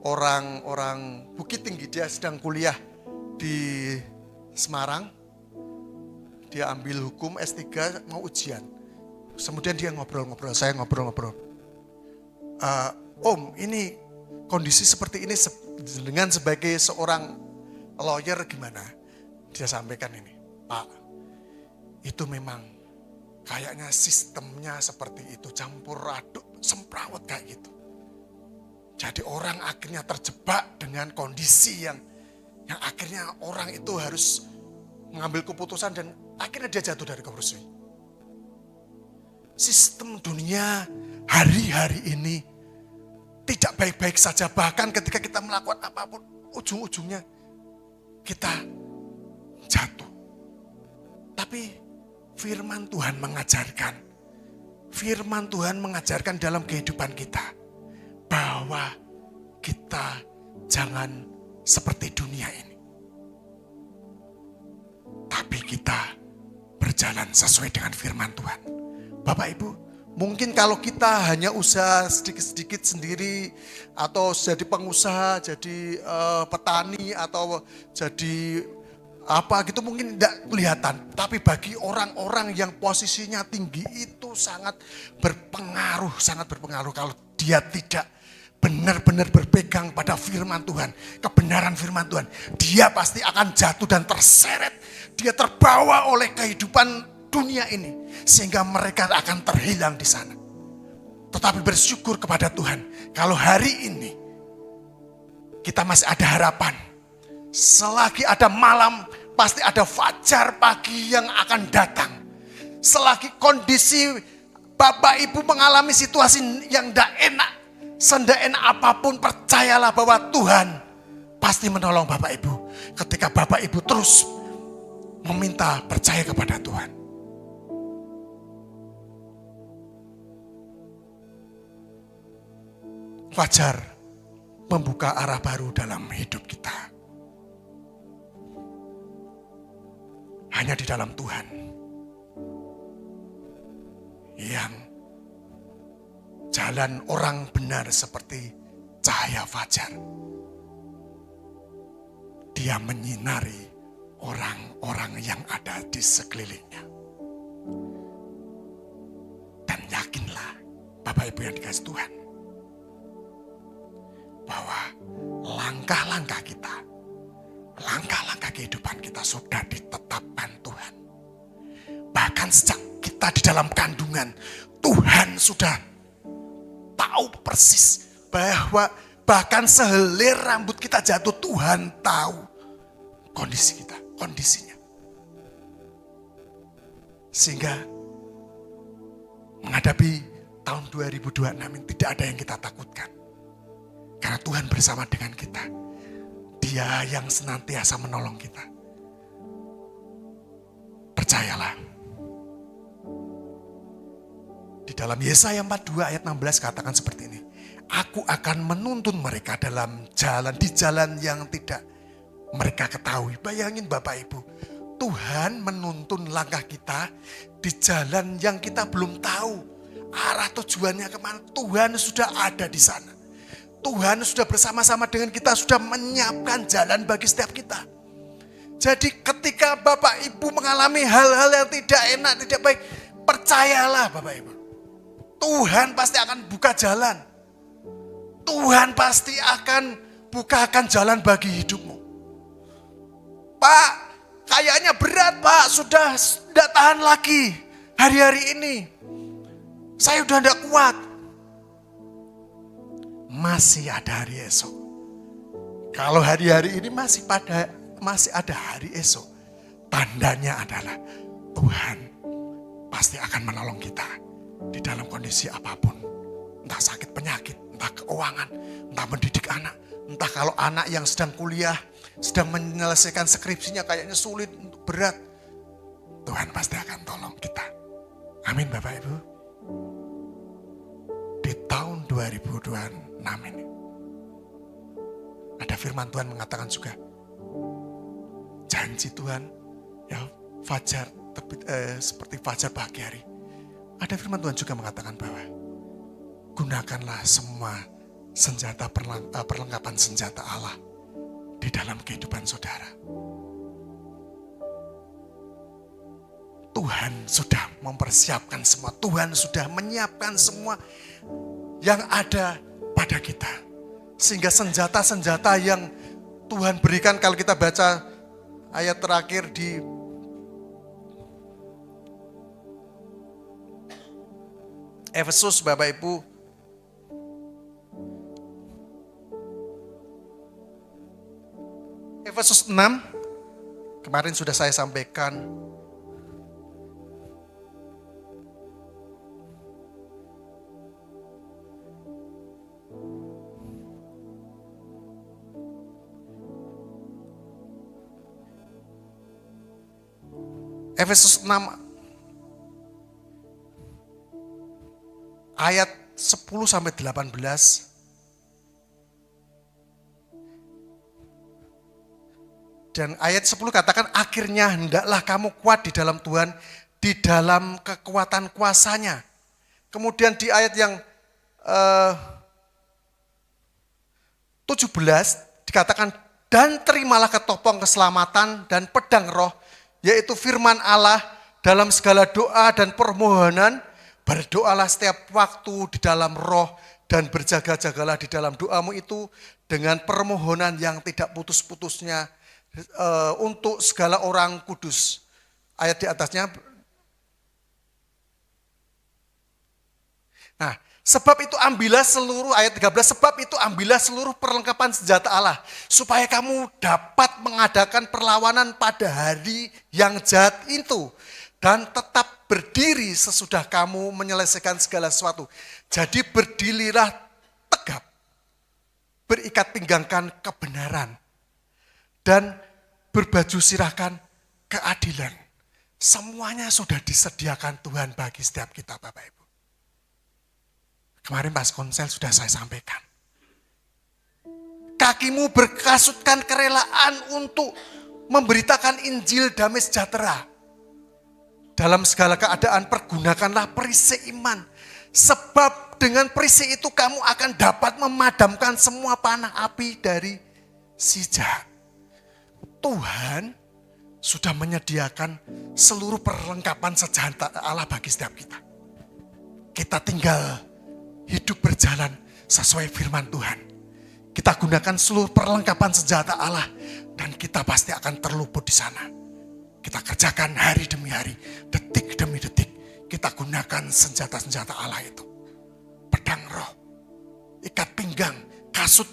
S2: orang Bukit Tinggi, dia sedang kuliah di Semarang, dia ambil hukum S3 mau ujian. Kemudian dia ngobrol-ngobrol, saya ngobrol-ngobrol. Om, ini kondisi seperti ini dengan sebagai seorang lawyer gimana? Dia sampaikan ini, Pak, itu memang kayaknya sistemnya seperti itu, campur aduk, semrawut kayak gitu. Jadi orang akhirnya terjebak dengan kondisi yang akhirnya orang itu harus mengambil keputusan dan akhirnya dia jatuh dari kursi. Sistem dunia hari-hari ini tidak baik-baik saja. Bahkan ketika kita melakukan apapun, ujung-ujungnya kita jatuh. Tapi firman Tuhan mengajarkan dalam kehidupan kita bahwa kita jangan seperti dunia ini. Tapi kita berjalan sesuai dengan firman Tuhan. Bapak Ibu, mungkin kalau kita hanya usaha sedikit-sedikit sendiri, atau jadi pengusaha, jadi petani, atau jadi apa gitu mungkin tidak kelihatan. Tapi bagi orang-orang yang posisinya tinggi itu sangat berpengaruh kalau dia tidak benar-benar berpegang pada firman Tuhan, kebenaran firman Tuhan. Dia pasti akan jatuh dan terseret. Dia terbawa oleh kehidupan dunia ini sehingga mereka akan terhilang di sana. Tetapi bersyukur kepada Tuhan kalau hari ini kita masih ada harapan. Selagi ada malam, pasti ada fajar pagi yang akan datang. Selagi kondisi Bapak Ibu mengalami situasi yang tidak enak, sendak enak apapun, percayalah bahwa Tuhan pasti menolong Bapak Ibu. Ketika Bapak Ibu terus meminta, percaya kepada Tuhan. Fajar membuka arah baru dalam hidup kita. Hanya di dalam Tuhan yang jalan orang benar seperti cahaya fajar. Dia menyinari orang-orang yang ada di sekelilingnya. Dan yakinlah Bapak Ibu yang dikasihi Tuhan, bahwa langkah-langkah kita, langkah-langkah kehidupan kita sudah ditetapkan Tuhan. Bahkan sejak kita di dalam kandungan, Tuhan sudah tahu persis bahwa bahkan sehelai rambut kita jatuh, Tuhan tahu kondisi kita, kondisinya. Sehingga menghadapi tahun 2026 ini tidak ada yang kita takutkan. Karena Tuhan bersama dengan kita. Dia yang senantiasa menolong kita. Percayalah. Di dalam Yesaya 42 ayat 16 katakan seperti ini. Aku akan menuntun mereka di jalan yang tidak mereka ketahui. Bayangin Bapak Ibu. Tuhan menuntun langkah kita di jalan yang kita belum tahu. Arah tujuannya kemana. Tuhan sudah ada di sana. Tuhan sudah bersama-sama dengan kita, sudah menyiapkan jalan bagi setiap kita. Jadi ketika Bapak Ibu mengalami hal-hal yang tidak enak, tidak baik, percayalah Bapak Ibu. Tuhan pasti akan buka jalan. Tuhan pasti akan bukakan jalan bagi hidupmu. Pak, kayaknya berat Pak, sudah tidak tahan lagi hari-hari ini. Saya sudah tidak kuat. Masih ada hari esok. Kalau hari-hari ini masih ada hari esok, tandanya adalah Tuhan pasti akan menolong kita di dalam kondisi apapun. Entah sakit penyakit, entah keuangan, entah mendidik anak, entah kalau anak yang sedang kuliah, sedang menyelesaikan skripsinya kayaknya sulit, berat. Tuhan pasti akan tolong kita. Amin Bapak Ibu. Di tahun 2026 ini ada firman Tuhan mengatakan juga, janji Tuhan ya fajar seperti fajar pagi hari. Ada firman Tuhan juga mengatakan bahwa gunakanlah semua perlengkapan senjata Allah di dalam kehidupan saudara. Tuhan sudah mempersiapkan semua, Tuhan sudah menyiapkan semua yang ada pada kita. Sehingga senjata-senjata yang Tuhan berikan, kalau kita baca ayat terakhir di Efesus Bapak Ibu, Efesus 6, kemarin sudah saya sampaikan. Efesus 6 ayat 10 sampai 18. Dan ayat 10 katakan, akhirnya hendaklah kamu kuat di dalam Tuhan, di dalam kekuatan kuasanya. Kemudian di ayat yang 17 dikatakan, dan terimalah ketopong keselamatan dan pedang roh, yaitu firman Allah, dalam segala doa dan permohonan, berdoalah setiap waktu di dalam roh, dan berjaga-jagalah di dalam doamu itu dengan permohonan yang tidak putus-putusnya untuk segala orang kudus. Ayat di atasnya. Nah, sebab itu ambillah seluruh, ayat 13, sebab itu ambillah seluruh perlengkapan senjata Allah, supaya kamu dapat mengadakan perlawanan pada hari yang jahat itu, dan tetap berdiri sesudah kamu menyelesaikan segala sesuatu. Jadi berdirilah tegap, berikat pinggangkan kebenaran, dan berbaju sirahkan keadilan. Semuanya sudah disediakan Tuhan bagi setiap kita, Bapak Ibu. Kemarin pas konsel sudah saya sampaikan. Kakimu berkasutkan kerelaan untuk memberitakan Injil damai sejahtera. Dalam segala keadaan pergunakanlah perisai iman. Sebab dengan perisai itu kamu akan dapat memadamkan semua panah api dari si jahat. Tuhan sudah menyediakan seluruh perlengkapan senjata Allah bagi setiap kita. Kita tinggal hidup berjalan sesuai firman Tuhan. Kita gunakan seluruh perlengkapan senjata Allah dan kita pasti akan terluput di sana. Kita kerjakan hari demi hari, detik demi detik. Kita gunakan senjata-senjata Allah itu. Pedang roh, ikat pinggang, kasut,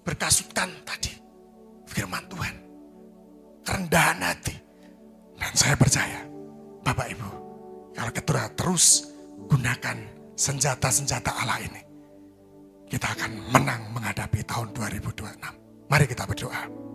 S2: berkasutkan tadi. Firman Tuhan. Kerendahan hati. Dan saya percaya, Bapak Ibu, kalau kita terus gunakan senjata-senjata Allah ini, kita akan menang menghadapi tahun 2026. Mari kita berdoa.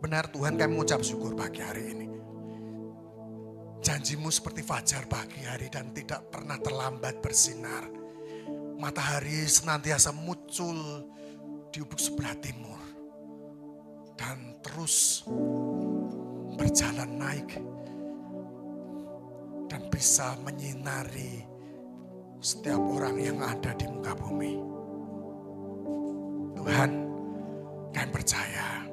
S2: Benar Tuhan, kami mengucap syukur pagi hari ini. Janjimu seperti fajar pagi hari dan tidak pernah terlambat bersinar. Matahari senantiasa muncul di ufuk sebelah timur. Dan terus berjalan naik. Dan bisa menyinari setiap orang yang ada di muka bumi. Tuhan, kami percaya.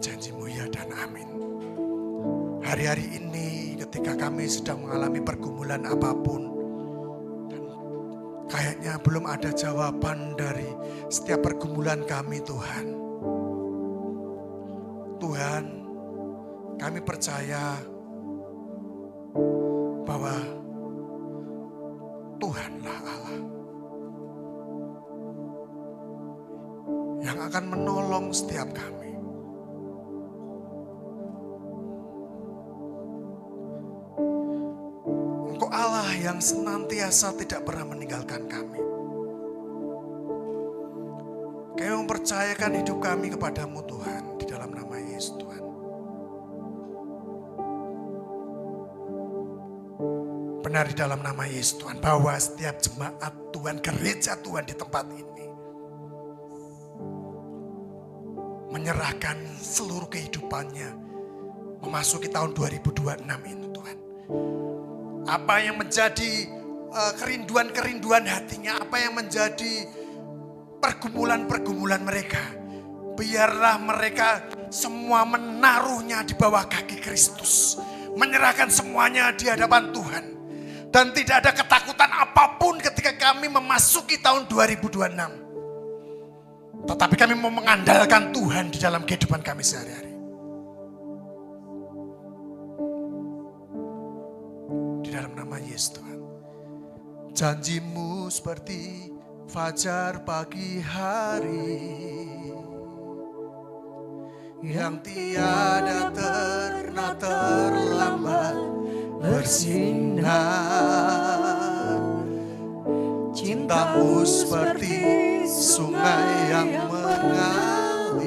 S2: Janjimu ya dan amin. Hari-hari ini ketika kami sedang mengalami pergumulan apapun, dan kayaknya belum ada jawaban dari setiap pergumulan kami Tuhan. Tuhan, kami percaya bahwa Tuhanlah Allah yang akan menolong setiap kami. Engkau Allah yang senantiasa tidak pernah meninggalkan kami. Kami mempercayakan hidup kami kepadamu Tuhan, di dalam nama Yesus Tuhan. Benar di dalam nama Yesus Tuhan, bahwa setiap jemaat Tuhan, gereja Tuhan di tempat ini, menyerahkan seluruh kehidupannya memasuki tahun 2026 ini Tuhan. Apa yang menjadi kerinduan-kerinduan hatinya, apa yang menjadi pergumulan-pergumulan mereka, biarlah mereka semua menaruhnya di bawah kaki Kristus. Menyerahkan semuanya di hadapan Tuhan. Dan tidak ada ketakutan apapun ketika kami memasuki tahun 2026. Tetapi kami mau mengandalkan Tuhan di dalam kehidupan kami sehari-hari. Di dalam nama Yesus Tuhan. Janjimu seperti fajar pagi hari, yang tiada pernah terlambat bersinar. Cintamu seperti sungai yang mengalir,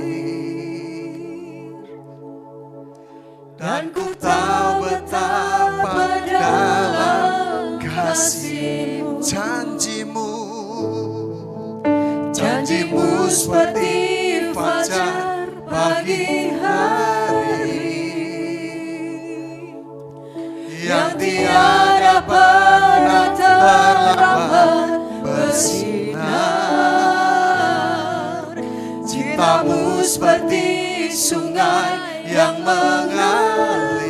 S2: dan ku tahu betapa dalam kasih-Mu. Janjimu seperti fajar pagi hari, yang tiada pernah terlambat bersinar. Cintamu seperti sungai yang mengalir,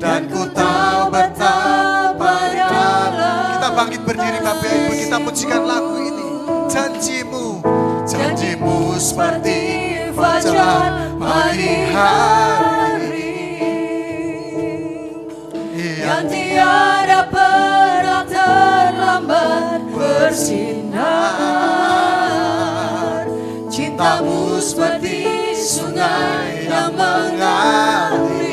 S2: dan ku tahu betapa dalam. Kita bangkit berdiri Bapak Ibu, kita pujikan lagu ini. Janjimu seperti fajar pagi hari, yang tiada pernah terlambat bersinar. Cintamu seperti sungai yang mengalir,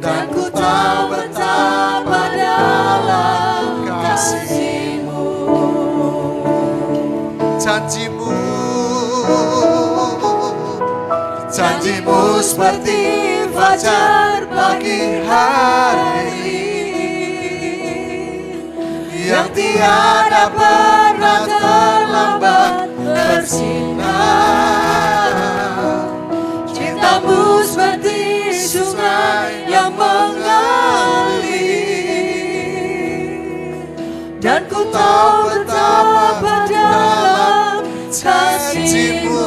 S2: dan ku tahu betapa dalam kasih-Mu. Janjimu seperti fajar pagi hari, yang tiada pernah terlambat bersinar. Cintamu seperti sungai yang mengalir, dan ku tahu betapa dalam kasih-Mu.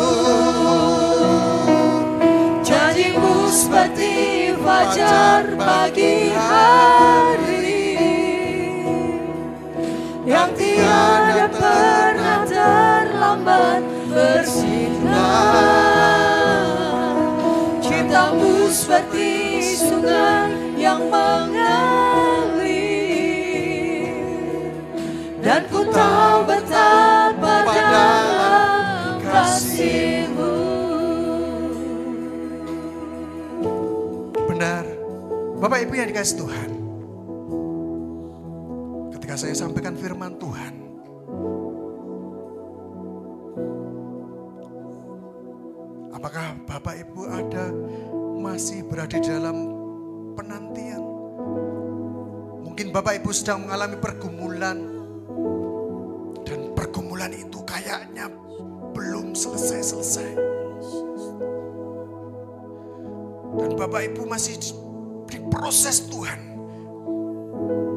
S2: Janjimu seperti fajar pagi hari, yang tiada pernah terlambat bersinar. Cintamu seperti sungai yang mengalir, dan ku tahu betapa dalam kasih-Mu. Benar, Bapak Ibu yang dikasihi Tuhan, ketika saya sampaikan firman Tuhan, apakah Bapak Ibu ada masih berada di dalam penantian? Mungkin Bapak Ibu sedang mengalami pergumulan, dan pergumulan itu kayaknya belum selesai-selesai. Dan Bapak Ibu masih diproses Tuhan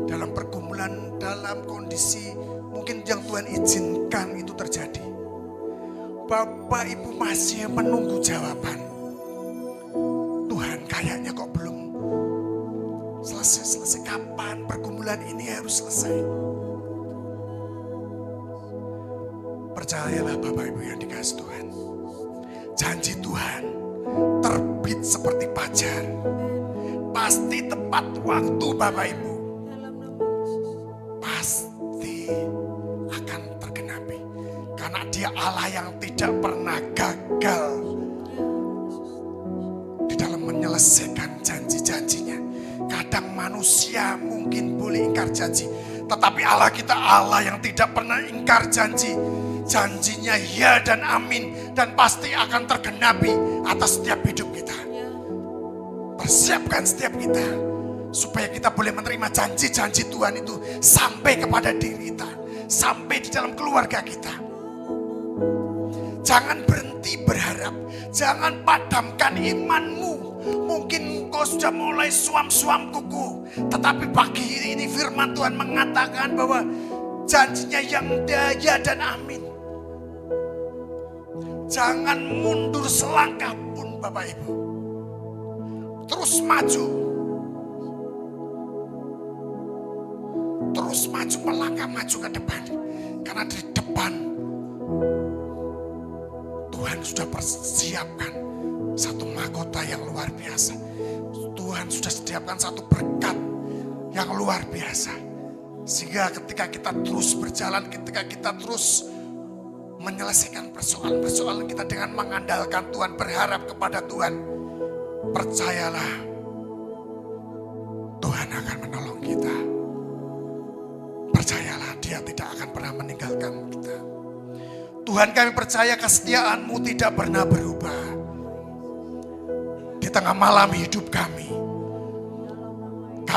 S2: dalam pergumulan, dalam kondisi mungkin yang Tuhan izinkan itu terjadi. Bapak Ibu masih menunggu jawaban. Tuhan kayaknya kok belum selesai. Kapan pergumulan ini harus selesai? Percayalah Bapak Ibu yang dikasihi Tuhan. Janji Tuhan terbit seperti fajar. Pasti tepat waktu Bapak Ibu. Pasti akan tergenapi. Karena Dia Allah yang tidak pernah gagal di dalam menyelesaikan janji-janjinya. Kadang manusia mungkin boleh ingkar janji, tetapi Allah kita Allah yang tidak pernah ingkar janji. Janjinya ya dan amin, dan pasti akan tergenapi atas setiap hidup kita. Persiapkan setiap kita supaya kita boleh menerima janji-janji Tuhan itu sampai kepada diri kita, sampai di dalam keluarga kita. Jangan berhenti berharap, jangan padamkan imanmu. Mungkin kau sudah mulai suam-suam kuku, tetapi pagi ini firman Tuhan mengatakan bahwa Janjinya yang ya dan amin. Jangan mundur selangkah pun Bapak Ibu. Terus maju. Terus maju, melangkah maju ke depan. Karena di depan Tuhan sudah persiapkan satu mahkota yang luar biasa. Tuhan sudah sediakan satu berkat yang luar biasa. Sehingga ketika kita terus berjalan, ketika kita terus menyelesaikan persoalan-persoalan kita dengan mengandalkan Tuhan, berharap kepada Tuhan, percayalah Tuhan akan menolong kita. Percayalah, Dia tidak akan pernah meninggalkan kita. Tuhan, kami percaya kesetiaan-Mu tidak pernah berubah. Di tengah malam hidup kami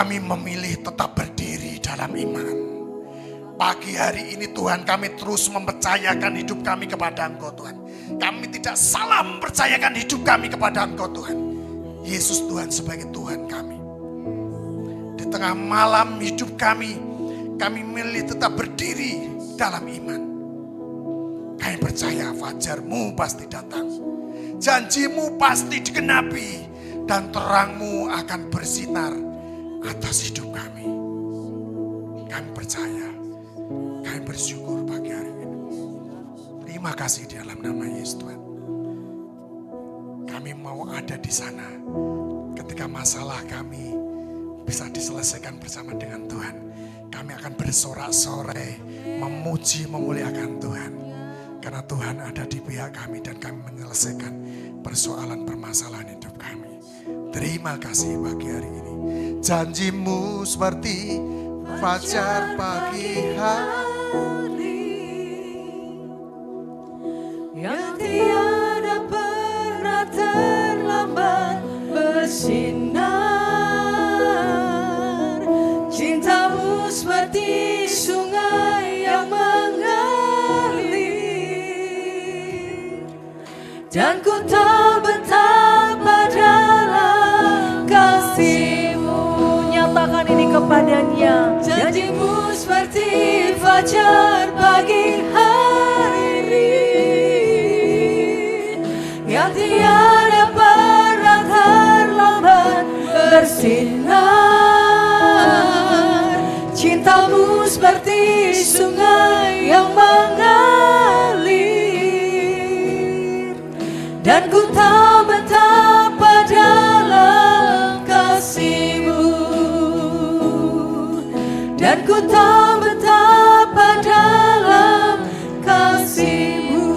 S2: memilih tetap berdiri dalam iman. Pagi hari ini Tuhan, kami terus mempercayakan hidup kami kepada Engkau Tuhan. Kami tidak salah mempercayakan hidup kami kepada Engkau Tuhan. Yesus Tuhan sebagai Tuhan kami. Di tengah malam hidup kami milih tetap berdiri dalam iman. Kami percaya fajar-Mu pasti datang. Janji-Mu pasti digenapi. Dan terang-Mu akan bersinar atas hidup kami. Kami percaya. Kami bersyukur pagi hari ini. Terima kasih di dalam nama Yesus Tuhan. Kami mau ada di sana ketika masalah kami bisa diselesaikan bersama dengan Tuhan. Kami akan bersorak-sorai, memuji, memuliakan Tuhan. Karena Tuhan ada di pihak kami dan kami menyelesaikan persoalan permasalahan hidup kami. Terima kasih pagi hari ini. Janji-Mu seperti fajar pagi hari
S1: yang tiada pernah terlambat bersinar. Cinta-Mu seperti sungai yang mengalir, dan ku tahu betapa dalam kasih-Mu. Nyatakan ini kepadanya. Janji-Mu seperti fajar pagi hari yang tiada pernah terlambat bersinar. Cinta-Mu seperti sungai yang mengalir, dan ku tahu betapa dalam kasih-Mu, dan ku tahu betapa dalam kasih-Mu.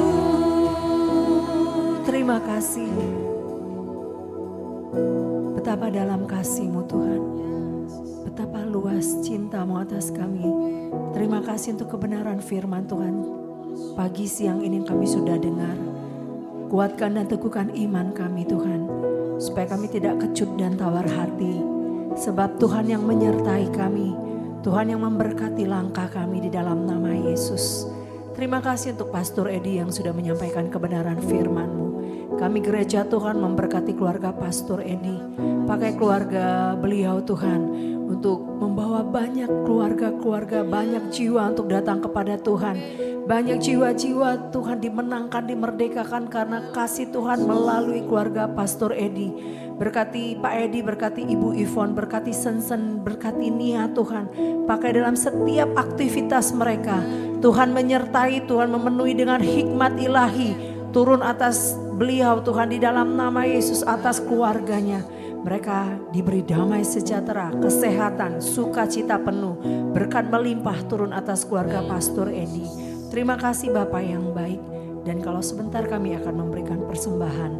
S1: Terima kasih. Betapa dalam kasih-Mu Tuhan. Betapa luas cinta-Mu atas kami. Terima kasih untuk kebenaran firman Tuhan. Pagi siang ini kami sudah dengar. Kuatkan dan teguhkan iman kami Tuhan. Supaya kami tidak kecut dan tawar hati. Sebab Tuhan yang menyertai kami. Tuhan yang memberkati langkah kami di dalam nama Yesus. Terima kasih untuk Pastor Edi yang sudah menyampaikan kebenaran firman-Mu. Kami gereja Tuhan memberkati keluarga Pastor Edi. Pakai keluarga beliau Tuhan untuk membawa banyak keluarga-keluarga, banyak jiwa untuk datang kepada Tuhan. Banyak jiwa-jiwa Tuhan dimenangkan, dimerdekakan karena kasih Tuhan melalui keluarga Pastor Edi. Berkati Pak Edi, berkati Ibu Ivon, berkati Sensen, berkati Nia Tuhan. Pakai dalam setiap aktivitas mereka. Tuhan menyertai, Tuhan memenuhi dengan hikmat ilahi. Turun atas beliau Tuhan di dalam nama Yesus, atas keluarganya. Mereka diberi damai sejahtera, kesehatan, sukacita penuh. Berkat melimpah turun atas keluarga Pastor Edi. Terima kasih Bapak yang baik. Dan kalau sebentar kami akan memberikan persembahan.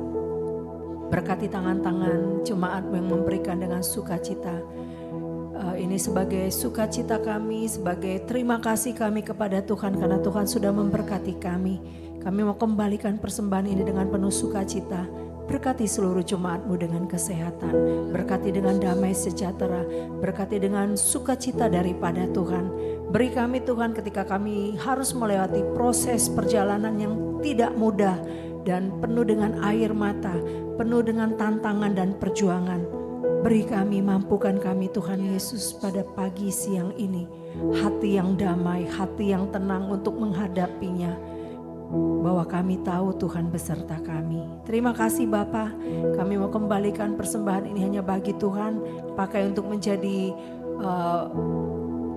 S1: Berkati tangan-tangan jemaat yang memberikan dengan sukacita. Ini sebagai sukacita kami, sebagai terima kasih kami kepada Tuhan karena Tuhan sudah memberkati kami. Kami mau kembalikan persembahan ini dengan penuh sukacita. Berkati seluruh jemaat-Mu dengan kesehatan. Berkati dengan damai sejahtera. Berkati dengan sukacita daripada Tuhan. Beri kami Tuhan ketika kami harus melewati proses perjalanan yang tidak mudah. Dan penuh dengan air mata. Penuh dengan tantangan dan perjuangan. Beri kami, mampukan kami Tuhan Yesus pada pagi siang ini. hati yang damai, hati yang tenang untuk menghadapinya. Bahwa kami tahu Tuhan beserta kami. Terima kasih Bapa, kami mau kembalikan persembahan ini hanya bagi Tuhan, pakai untuk menjadi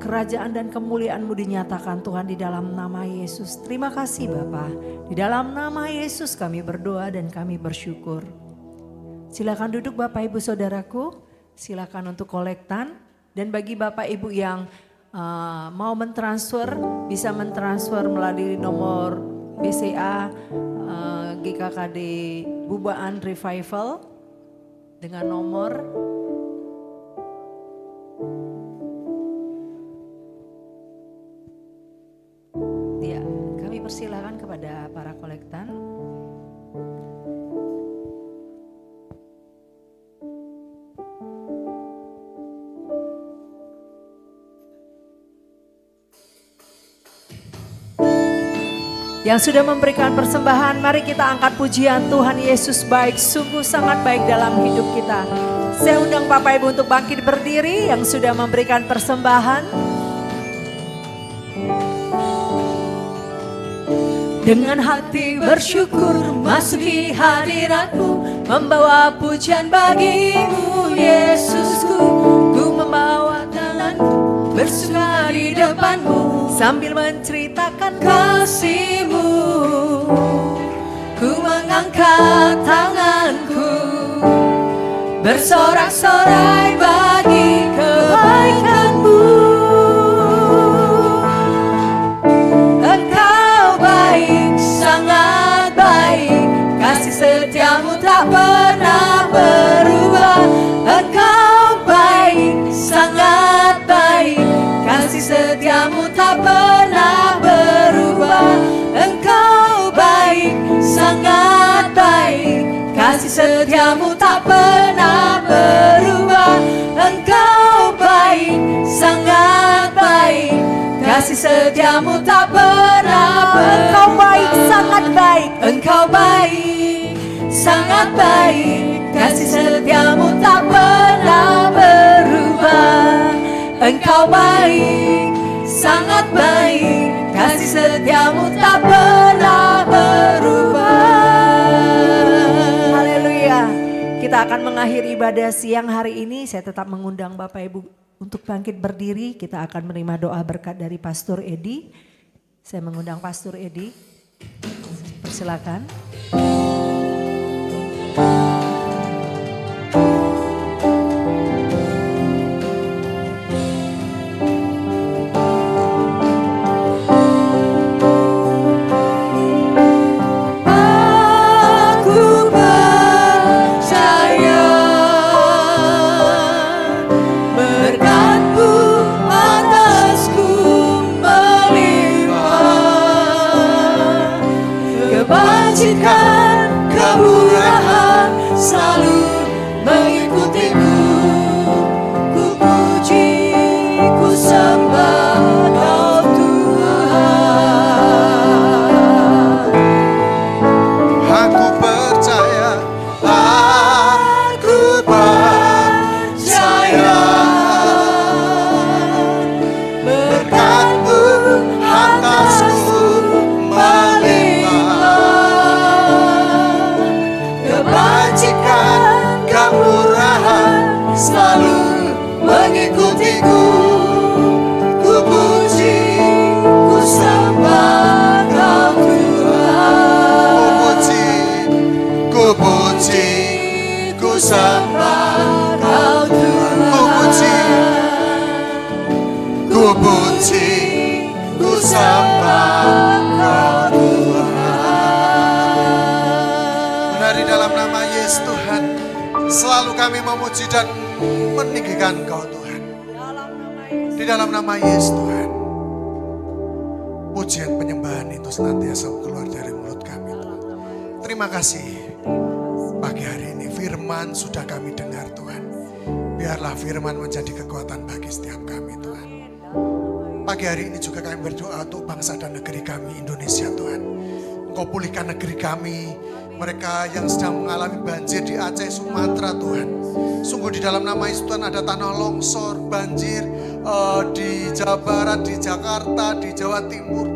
S1: kerajaan dan kemuliaan-Mu dinyatakan Tuhan di dalam nama Yesus. Terima kasih Bapa, di dalam nama Yesus kami berdoa dan kami bersyukur. Silakan duduk Bapak Ibu Saudaraku, silakan untuk kolektan. Dan bagi Bapak Ibu yang mau mentransfer, bisa mentransfer melalui nomor BCA GKKD Bubaan Revival dengan nomor ya, kami persilakan kepada para kolektan. Yang sudah memberikan persembahan, mari kita angkat pujian. Tuhan Yesus baik, sungguh sangat baik dalam hidup kita. Saya undang Bapak Ibu untuk bangkit berdiri yang sudah memberikan persembahan. Dengan hati bersyukur masuki hadirat-Mu, membawa pujian bagi-Mu Yesusku. Ku membawa tanganku bersuka di depan-Mu, sambil menceritakan kasih-Mu. Ku mengangkat tanganku, bersorak-sorai bagi kebaikan-Mu. Engkau baik, sangat baik, kasih setia-Mu tak pernah berubah. Engkau baik, sangat baik, kasih setia-Mu tak pernah berubah. Engkau baik, sangat baik, kasih setia-Mu tak pernah berubah. Engkau baik, sangat baik, kasih setia-Mu tak pernah berubah. Engkau baik, sangat baik, Engkau baik, sangat baik, kasih setia-Mu tak pernah berubah. Engkau baik, sangat baik, kasih setia-Mu tak pernah berubah. Haleluya. Kita akan mengakhiri ibadah siang hari ini. Saya tetap mengundang Bapak Ibu untuk bangkit berdiri. Kita akan menerima doa berkat dari Pastor Edi. Saya mengundang Pastor Edi. Persilakan.
S3: Kemurahan selalu mengikutiku. Ku puji, ku sembah Kau Tuhan.
S2: Aku percaya, aku percaya, berkat-Mu atasku melimpah. Kebajikan, kemurahan selalu mengikutiku. Ku puji, ku sembah Kau Tuhan. Ku puji, ku sembah Kau Tuhan. Ku puji, ku sembah Kau Tuhan. Benar, di dalam nama Yesus Tuhan, selalu kami memuji dan meninggikan Kau Tuhan. Di dalam nama Yesus Tuhan, pujian penyembahan itu senantiasa keluar dari mulut kami Tuhan. Terima kasih pagi hari ini firman sudah kami dengar Tuhan. Biarlah firman menjadi kekuatan bagi setiap kami Tuhan. Pagi hari ini juga kami berdoa untuk bangsa dan negeri kami Indonesia Tuhan. Engkau pulihkan negeri kami mereka yang sedang mengalami banjir di Aceh, Sumatera Tuhan. Sungguh di dalam nama Yesus Tuhan ada tanah longsor, banjir di Jawa Barat, di Jakarta, di Jawa Timur.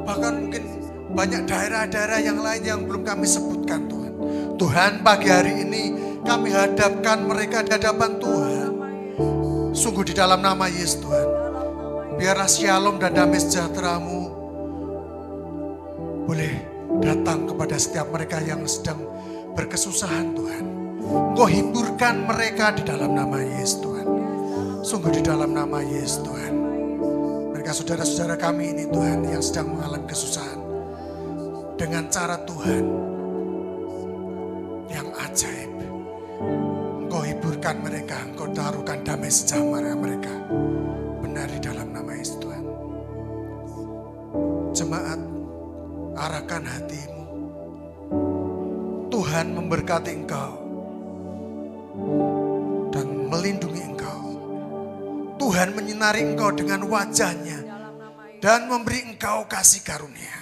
S2: Bahkan mungkin banyak daerah-daerah yang lain yang belum kami sebutkan Tuhan. Tuhan pagi hari ini kami hadapkan mereka di hadapan Tuhan. Sungguh di dalam nama Yesus Tuhan. Biarlah shalom dan damai sejahtera-Mu boleh datang kepada setiap mereka yang sedang berkesusahan Tuhan. Engkau hiburkan mereka di dalam nama Yesus Tuhan. Sungguh di dalam nama Yesus Tuhan. Mereka saudara-saudara kami ini Tuhan yang sedang mengalami kesusahan. Dengan cara Tuhan yang ajaib. Engkau hiburkan mereka, Engkau taruhkan damai sejahtera mereka. Benar di dalam nama Yesus Tuhan. Jemaat, arahkan hatimu. Tuhan memberkati engkau dan melindungi engkau. Tuhan menyinari engkau dengan wajahnya dan memberi engkau kasih karunia.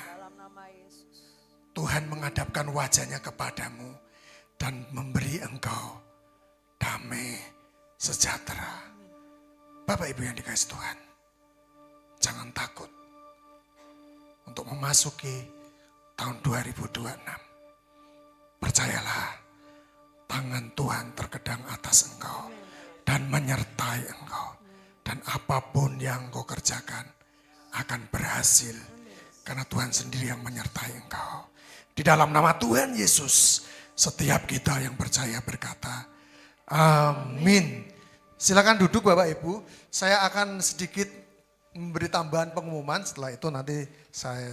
S2: Tuhan menghadapkan wajahnya kepadamu dan memberi engkau damai sejahtera. Bapak Ibu yang dikasihi Tuhan, jangan takut untuk memasuki tahun 2026. Percayalah, tangan Tuhan terkadang atas engkau dan menyertai engkau. Dan apapun yang engkau kerjakan akan berhasil karena Tuhan sendiri yang menyertai engkau. Di dalam nama Tuhan Yesus, setiap kita yang percaya berkata, amin. Silakan duduk Bapak Ibu, saya akan sedikit memberi tambahan pengumuman, setelah itu nanti saya